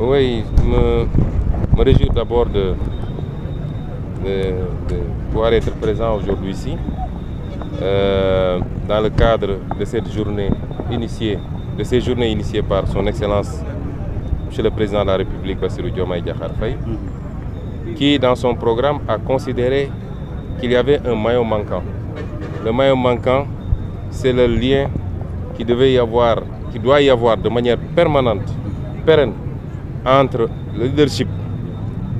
Oui, me réjouis d'abord de pouvoir être présent aujourd'hui ici, dans le cadre de cette journée initiée, par son Excellence, Monsieur le Président de la République, Bassirou Diomaye Diakhar Faye, qui, dans son programme, a considéré qu'il y avait un maillon manquant. Le maillon manquant, c'est le lien qui doit y avoir de manière permanente, pérenne, entre le leadership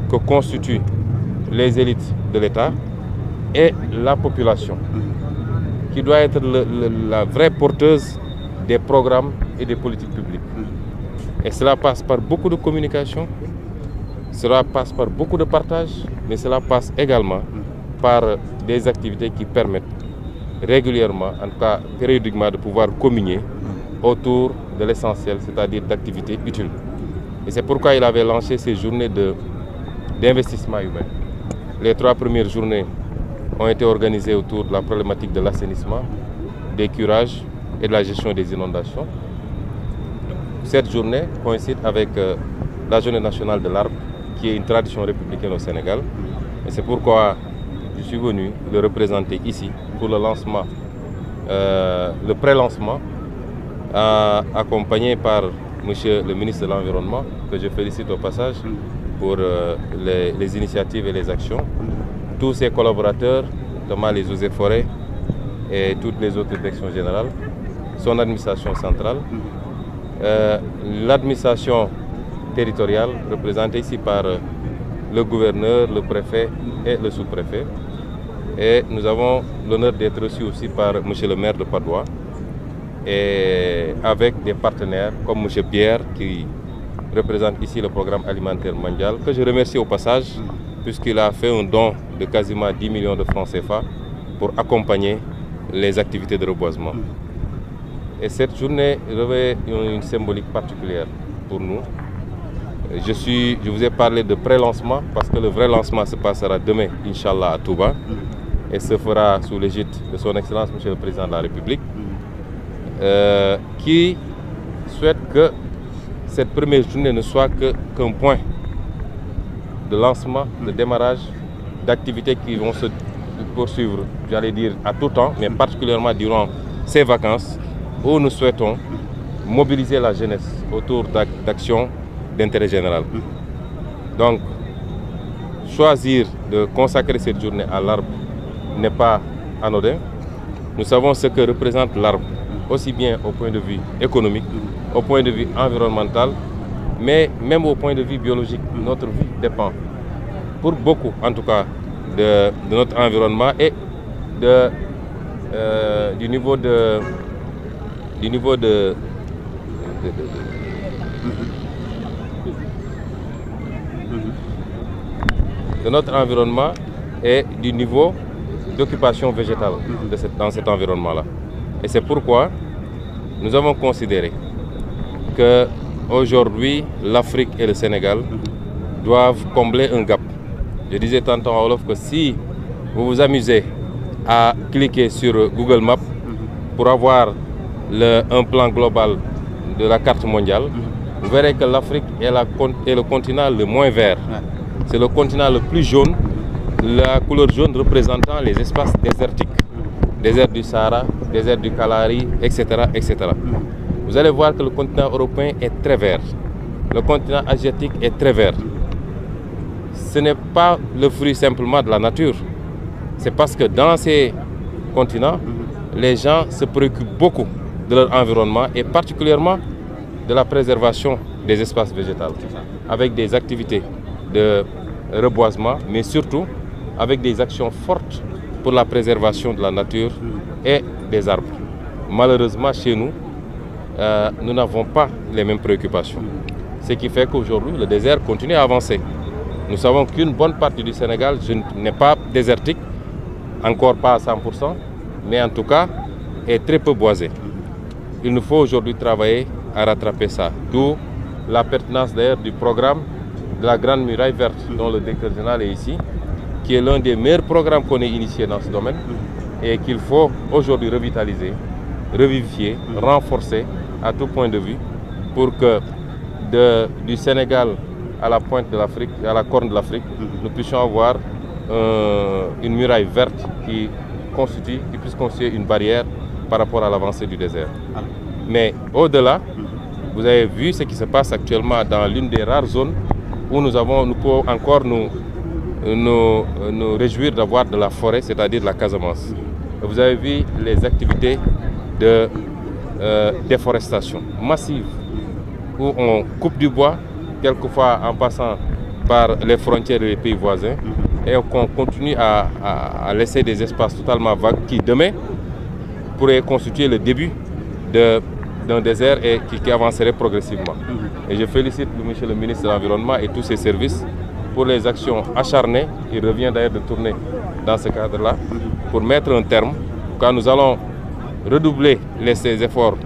que constituent les élites de l'État et la population, qui doit être la vraie porteuse des programmes et des politiques publiques. Et cela passe par beaucoup de communication, cela passe par beaucoup de partage, mais cela passe également par des activités qui permettent régulièrement, en tout cas périodiquement, de pouvoir communier autour de l'essentiel, c'est-à-dire d'activités utiles. Et c'est pourquoi il avait lancé ces journées d'investissement humain. Les 3 premières journées ont été organisées autour de la problématique de l'assainissement, des curages et de la gestion des inondations. Cette journée coïncide avec la journée nationale de l'arbre, qui est une tradition républicaine au Sénégal. Et c'est pourquoi je suis venu le représenter ici pour le lancement, le pré-lancement, accompagné par Monsieur le ministre de l'Environnement, que je félicite au passage pour les initiatives et les actions. Tous ses collaborateurs, notamment les eaux et forêts et toutes les autres directions générales, son administration centrale, l'administration territoriale représentée ici par le gouverneur, le préfet et le sous-préfet. Et nous avons l'honneur d'être reçus aussi par Monsieur le maire de Padoua et avec des partenaires comme Monsieur Pierre qui représente ici le programme alimentaire mondial, que je remercie au passage puisqu'il a fait un don de quasiment 10 millions de francs CFA pour accompagner les activités de reboisement. Et cette journée revêt une symbolique particulière pour nous. Je vous ai parlé de pré-lancement parce que le vrai lancement se passera demain, Inch'Allah, à Touba, et se fera sous l'égide de son Excellence, Monsieur le Président de la République, qui souhaite que cette première journée ne soit qu'un point de lancement, de démarrage d'activités qui vont se poursuivre, j'allais dire, à tout temps, mais particulièrement durant ces vacances, où nous souhaitons mobiliser la jeunesse autour d'actions d'intérêt général. Donc, choisir de consacrer cette journée à l'arbre n'est pas anodin. Nous savons ce que représente l'arbre, aussi bien au point de vue économique, au point de vue environnemental, mais même au point de vue biologique. Notre vie dépend, pour beaucoup en tout cas, de notre environnement et du niveau de notre environnement et du niveau d'occupation végétale dans cet environnement-là. Et c'est pourquoi nous avons considéré que aujourd'hui l'Afrique et le Sénégal doivent combler un gap. Je disais tantôt à Wolof que si vous vous amusez à cliquer sur Google Maps pour avoir un plan global de la carte mondiale, vous verrez que l'Afrique est le continent le moins vert. C'est le continent le plus jaune, la couleur jaune représentant les espaces désertiques. Désert du Sahara, désert du Kalahari, etc., etc. Vous allez voir que le continent européen est très vert. Le continent asiatique est très vert. Ce n'est pas le fruit simplement de la nature. C'est parce que dans ces continents, les gens se préoccupent beaucoup de leur environnement et particulièrement de la préservation des espaces végétaux, avec des activités de reboisement, mais surtout avec des actions fortes pour la préservation de la nature et des arbres. Malheureusement, chez nous, nous n'avons pas les mêmes préoccupations. Ce qui fait qu'aujourd'hui, le désert continue à avancer. Nous savons qu'une bonne partie du Sénégal n'est pas désertique, encore pas à 100%, mais en tout cas est très peu boisée. Il nous faut aujourd'hui travailler à rattraper ça. D'où la pertinence d'ailleurs du programme de la Grande Muraille Verte, dont le directeur général est ici, qui est l'un des meilleurs programmes qu'on ait initié dans ce domaine et qu'il faut aujourd'hui revitaliser, revivifier, renforcer à tout point de vue pour que du Sénégal à la pointe de l'Afrique, à la corne de l'Afrique, nous puissions avoir une muraille verte qui puisse constituer une barrière par rapport à l'avancée du désert. Mais au-delà, vous avez vu ce qui se passe actuellement dans l'une des rares zones où nous pouvons encore nous réjouir d'avoir de la forêt, c'est-à-dire la Casamance. Vous avez vu les activités de déforestation massive, où on coupe du bois, quelquefois en passant par les frontières des pays voisins, et qu'on continue à laisser des espaces totalement vagues qui, demain, pourraient constituer le début d'un désert et qui avancerait progressivement. Et je félicite monsieur le ministre de l'Environnement et tous ses services pour les actions acharnées. Il revient d'ailleurs de tourner dans ce cadre-là pour mettre un terme, quand nous allons redoubler ces efforts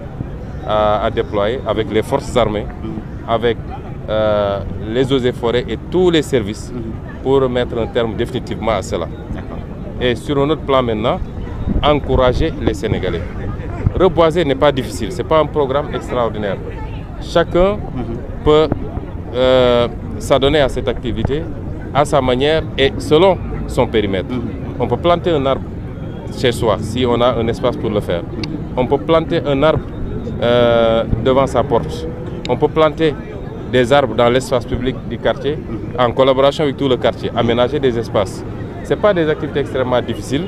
à déployer avec les forces armées, avec les eaux et forêts et tous les services pour mettre un terme définitivement à cela. Et sur un autre plan maintenant, encourager les Sénégalais. Reboiser n'est pas difficile, ce n'est pas un programme extraordinaire. Chacun peut s'adonner à cette activité à sa manière et selon son périmètre. On peut planter un arbre chez soi si on a un espace pour le faire. On peut planter un arbre devant sa porte. On peut planter des arbres dans l'espace public du quartier en collaboration avec tout le quartier, aménager des espaces. Ce n'est pas des activités extrêmement difficiles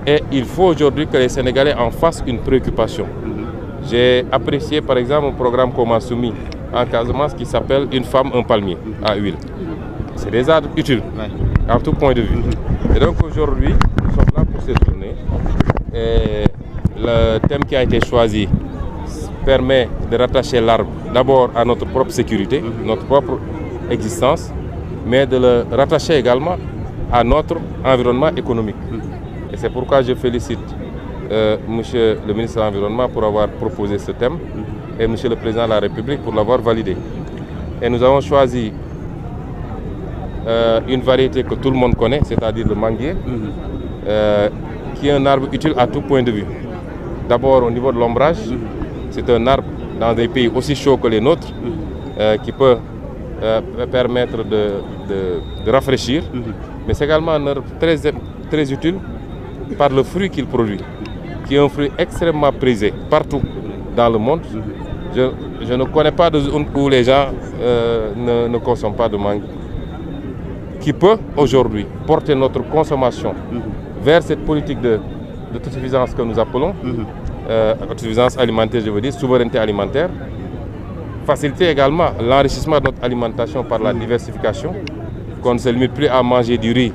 et il faut aujourd'hui que les Sénégalais en fassent une préoccupation. J'ai apprécié par exemple un programme qu'on m'a soumis en Casamance qui s'appelle « Une femme, un palmier » à huile. C'est des arbres utiles à tout point de vue. Et donc aujourd'hui, nous sommes là pour cette journée. Et le thème qui a été choisi permet de rattacher l'arbre d'abord à notre propre sécurité, notre propre existence, mais de le rattacher également à notre environnement économique. Et c'est pourquoi je félicite monsieur le ministre de l'Environnement pour avoir proposé ce thème et monsieur le président de la République pour l'avoir validé. Et nous avons choisi une variété que tout le monde connaît, c'est-à-dire le manguier, qui est un arbre utile à tout point de vue. D'abord au niveau de l'ombrage, c'est un arbre dans des pays aussi chauds que les nôtres qui peut permettre de rafraîchir, mais c'est également un arbre très utile par le fruit qu'il produit, qui est un fruit extrêmement prisé partout dans le monde. Je ne connais pas de zone où les gens ne consomment pas de mangue, qui peut aujourd'hui porter notre consommation vers cette politique d'autosuffisance que nous appelons, autosuffisance alimentaire, je veux dire, souveraineté alimentaire, faciliter également l'enrichissement de notre alimentation par la diversification, qu'on ne se limite plus à manger du riz,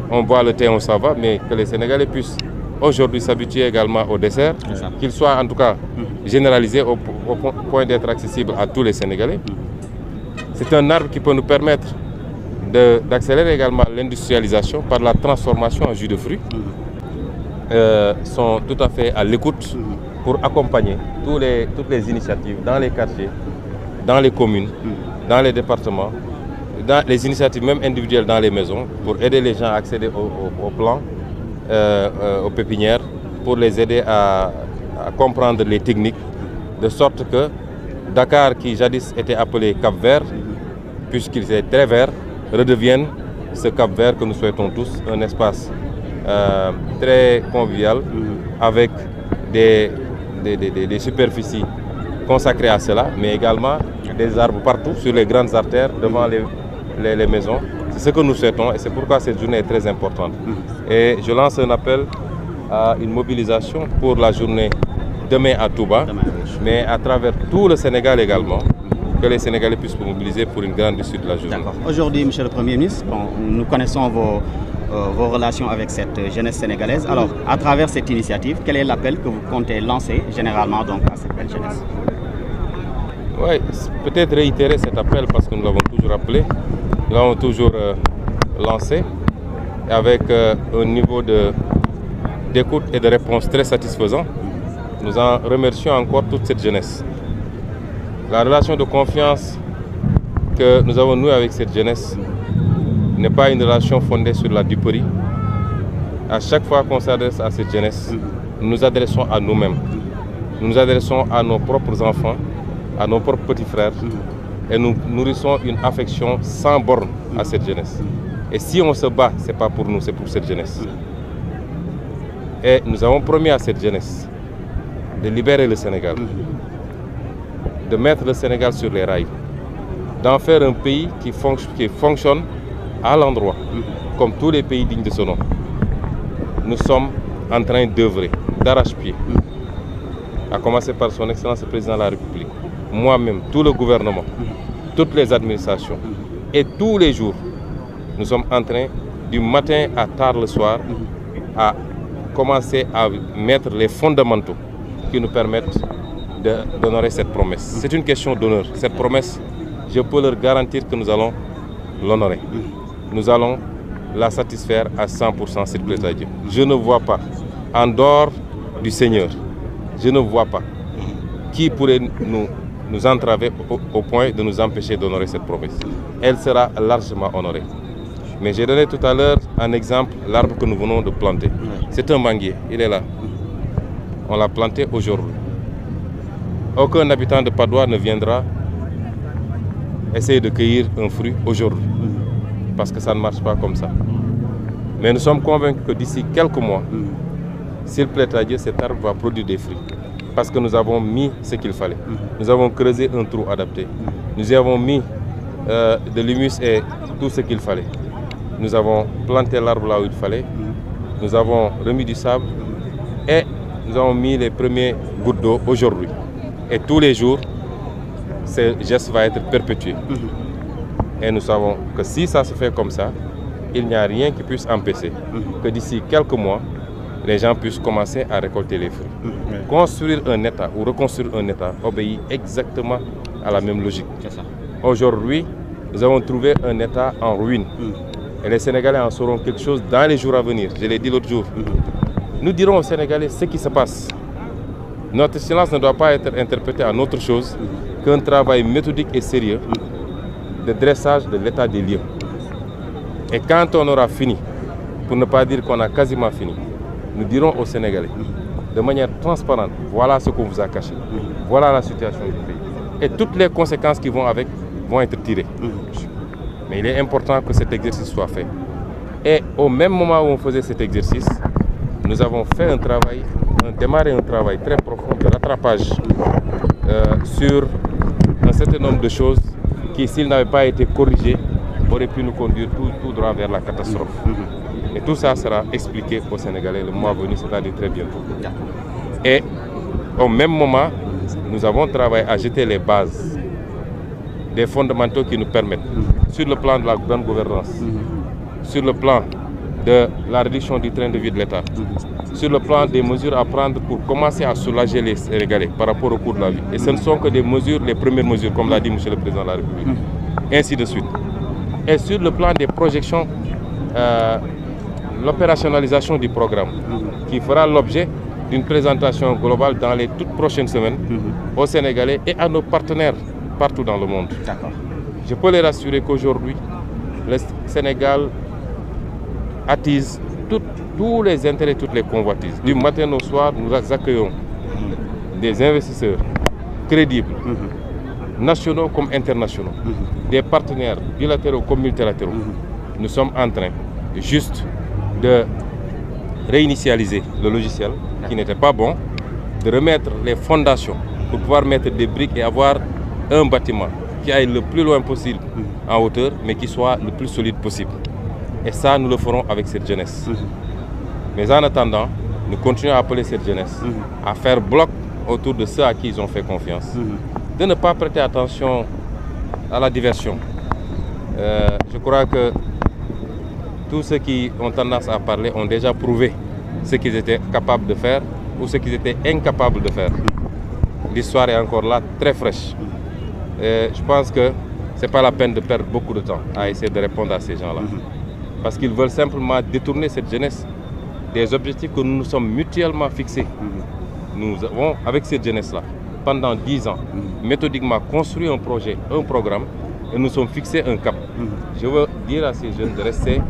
on boit le thé, on s'en va, mais que les Sénégalais puissent aujourd'hui s'habituer également au dessert, qu'il soit en tout cas généralisé au point d'être accessible à tous les Sénégalais. C'est un arbre qui peut nous permettre d'accélérer également l'industrialisation par la transformation en jus de fruits. Sont tout à fait à l'écoute pour accompagner toutes les initiatives dans les quartiers, dans les communes, dans les départements, dans les initiatives même individuelles dans les maisons, pour aider les gens à accéder au plan, aux pépinières, pour les aider à comprendre les techniques, de sorte que Dakar, qui jadis était appelé Cap-Vert, puisqu'il est très vert, redevienne ce Cap-Vert que nous souhaitons tous, un espace très convivial, avec des superficies consacrées à cela, mais également des arbres partout, sur les grandes artères, devant les maisons. C'est ce que nous souhaitons et c'est pourquoi cette journée est très importante. Et je lance un appel à une mobilisation pour la journée demain à Touba, mais à travers tout le Sénégal également, que les Sénégalais puissent se mobiliser pour une grande issue de la journée. Aujourd'hui, monsieur le Premier ministre, nous connaissons vos relations avec cette jeunesse sénégalaise. Alors, à travers cette initiative, quel est l'appel que vous comptez lancer généralement donc, à cette belle jeunesse? Oui, peut-être réitérer cet appel parce que nous l'avons toujours appelé, nous l'avons toujours lancé, avec un niveau d'écoute et de réponse très satisfaisant. Nous en remercions encore toute cette jeunesse. La relation de confiance que nous avons nouée avec cette jeunesse n'est pas une relation fondée sur la duperie. À chaque fois qu'on s'adresse à cette jeunesse, nous nous adressons à nous-mêmes. Nous nous adressons à nos propres enfants, à nos propres petits frères, et nous nourrissons une affection sans borne à cette jeunesse. Et si on se bat, ce n'est pas pour nous, c'est pour cette jeunesse. Et nous avons promis à cette jeunesse de libérer le Sénégal, de mettre le Sénégal sur les rails, d'en faire un pays qui fonctionne à l'endroit, comme tous les pays dignes de ce nom. Nous sommes en train d'œuvrer, d'arrache-pied, à commencer par son Excellence le Président de la République, moi-même, tout le gouvernement, toutes les administrations, et tous les jours, nous sommes en train, du matin à tard le soir, à commencer à mettre les fondamentaux qui nous permettent d'honorer cette promesse. C'est une question d'honneur. Cette promesse, je peux leur garantir que nous allons l'honorer. Nous allons la satisfaire à 100% s'il plaît à Dieu. Je ne vois pas, en dehors du Seigneur, je ne vois pas qui pourrait nous entraver au point de nous empêcher d'honorer cette promesse. Elle sera largement honorée. Mais j'ai donné tout à l'heure un exemple, l'arbre que nous venons de planter. C'est un manguier, il est là. On l'a planté aujourd'hui. Aucun habitant de Padoue ne viendra essayer de cueillir un fruit aujourd'hui. Parce que ça ne marche pas comme ça. Mais nous sommes convaincus que d'ici quelques mois, s'il plaît à Dieu, cet arbre va produire des fruits. Parce que nous avons mis ce qu'il fallait. Nous avons creusé un trou adapté. Nous y avons mis de l'humus et tout ce qu'il fallait. Nous avons planté l'arbre là où il fallait. Nous avons remis du sable et nous avons mis les premiers gouttes d'eau aujourd'hui. Et tous les jours, ce geste va être perpétué. Et nous savons que si ça se fait comme ça, il n'y a rien qui puisse empêcher que d'ici quelques mois, les gens puissent commencer à récolter les fruits. Construire un État ou reconstruire un État obéit exactement à la même logique. Aujourd'hui, nous avons trouvé un État en ruine. Et les Sénégalais en sauront quelque chose dans les jours à venir. Je l'ai dit l'autre jour. Nous dirons aux Sénégalais ce qui se passe. Notre silence ne doit pas être interprété en autre chose qu'un travail méthodique et sérieux de dressage de l'état des lieux. Et quand on aura fini, pour ne pas dire qu'on a quasiment fini, nous dirons aux Sénégalais, de manière transparente, voilà ce qu'on vous a caché, voilà la situation du pays. Et toutes les conséquences qui vont avec vont être tirées. Mais il est important que cet exercice soit fait. Et au même moment où on faisait cet exercice, nous avons fait un travail, démarré un travail très profond de rattrapage sur un certain nombre de choses qui, s'ils n'avaient pas été corrigées, auraient pu nous conduire tout droit vers la catastrophe. Et tout ça sera expliqué aux Sénégalais le mois venu, c'est-à-dire très bientôt. Et au même moment, nous avons travaillé à jeter les bases des fondamentaux qui nous permettent, sur le plan de la bonne gouvernance, sur le plan de la réduction du train de vie de l'État, sur le plan des mesures à prendre pour commencer à soulager les Sénégalais par rapport au coût de la vie. Et ce ne sont que des mesures, les premières mesures, comme l'a dit M. le Président de la République. Ainsi de suite. Et sur le plan des projections, l'opérationnalisation du programme, qui fera l'objet d'une présentation globale dans les toutes prochaines semaines aux Sénégalais et à nos partenaires partout dans le monde. Je peux les rassurer qu'aujourd'hui, le Sénégal attise tous les intérêts, toutes les convoitises. Du matin au soir, nous accueillons des investisseurs crédibles, nationaux comme internationaux, des partenaires bilatéraux comme multilatéraux. Nous sommes en train juste de réinitialiser le logiciel qui n'était pas bon, de remettre les fondations pour pouvoir mettre des briques et avoir un bâtiment qui aille le plus loin possible en hauteur, mais qui soit le plus solide possible. Et ça, nous le ferons avec cette jeunesse. Mais en attendant, nous continuons à appeler cette jeunesse à faire bloc autour de ceux à qui ils ont fait confiance, de ne pas prêter attention à la diversion. Je crois que tous ceux qui ont tendance à parler ont déjà prouvé ce qu'ils étaient capables de faire ou ce qu'ils étaient incapables de faire. L'histoire est encore là, très fraîche. Et je pense que ce n'est pas la peine de perdre beaucoup de temps à essayer de répondre à ces gens-là. Parce qu'ils veulent simplement détourner cette jeunesse des objectifs que nous nous sommes mutuellement fixés. Nous avons, avec cette jeunesse-là, pendant 10 ans, méthodiquement construit un projet, un programme, et nous sommes fixés un cap. Je veux dire à ces jeunes de rester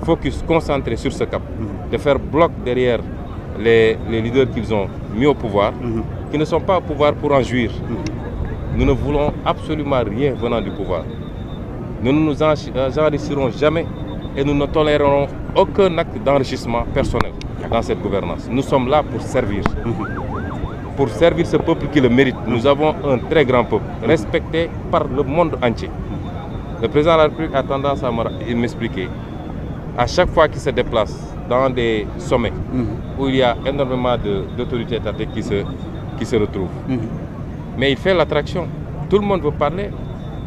focus, concentrés sur ce cap, de faire bloc derrière les leaders qu'ils ont mis au pouvoir, qui ne sont pas au pouvoir pour en jouir, nous ne voulons absolument rien venant du pouvoir. Nous ne nous enrichirons jamais et nous ne tolérerons aucun acte d'enrichissement personnel dans cette gouvernance. Nous sommes là pour servir. Pour servir ce peuple qui le mérite. Nous avons un très grand peuple, respecté par le monde entier. Le président de la République a tendance à m'expliquer, à chaque fois qu'il se déplace dans des sommets où il y a énormément d'autorités étatiques qui se retrouvent. Mais il fait l'attraction. Tout le monde veut parler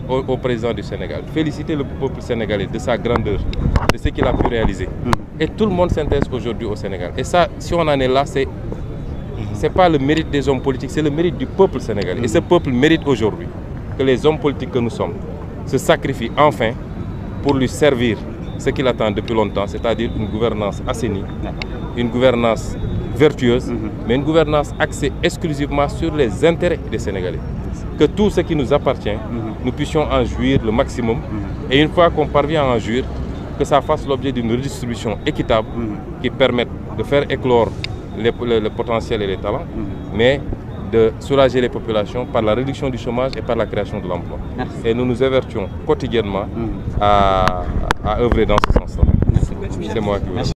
au président du Sénégal, féliciter le peuple sénégalais de sa grandeur, de ce qu'il a pu réaliser. Et tout le monde s'intéresse aujourd'hui au Sénégal. Et ça, si on en est là, c'est pas le mérite des hommes politiques, c'est le mérite du peuple sénégalais. Et ce peuple mérite aujourd'hui que les hommes politiques que nous sommes se sacrifient enfin pour lui servir ce qu'il attend depuis longtemps, c'est-à-dire une gouvernance assainie, une gouvernance vertueuse, mais une gouvernance axée exclusivement sur les intérêts des Sénégalais. Que tout ce qui nous appartient, nous puissions en jouir le maximum. Et une fois qu'on parvient à en jouir, que ça fasse l'objet d'une redistribution équitable qui permette de faire éclore le potentiel et les talents, mais de soulager les populations par la réduction du chômage et par la création de l'emploi. Et nous nous évertuons quotidiennement à œuvrer dans ce sens-là. C'est moi qui vous remercie.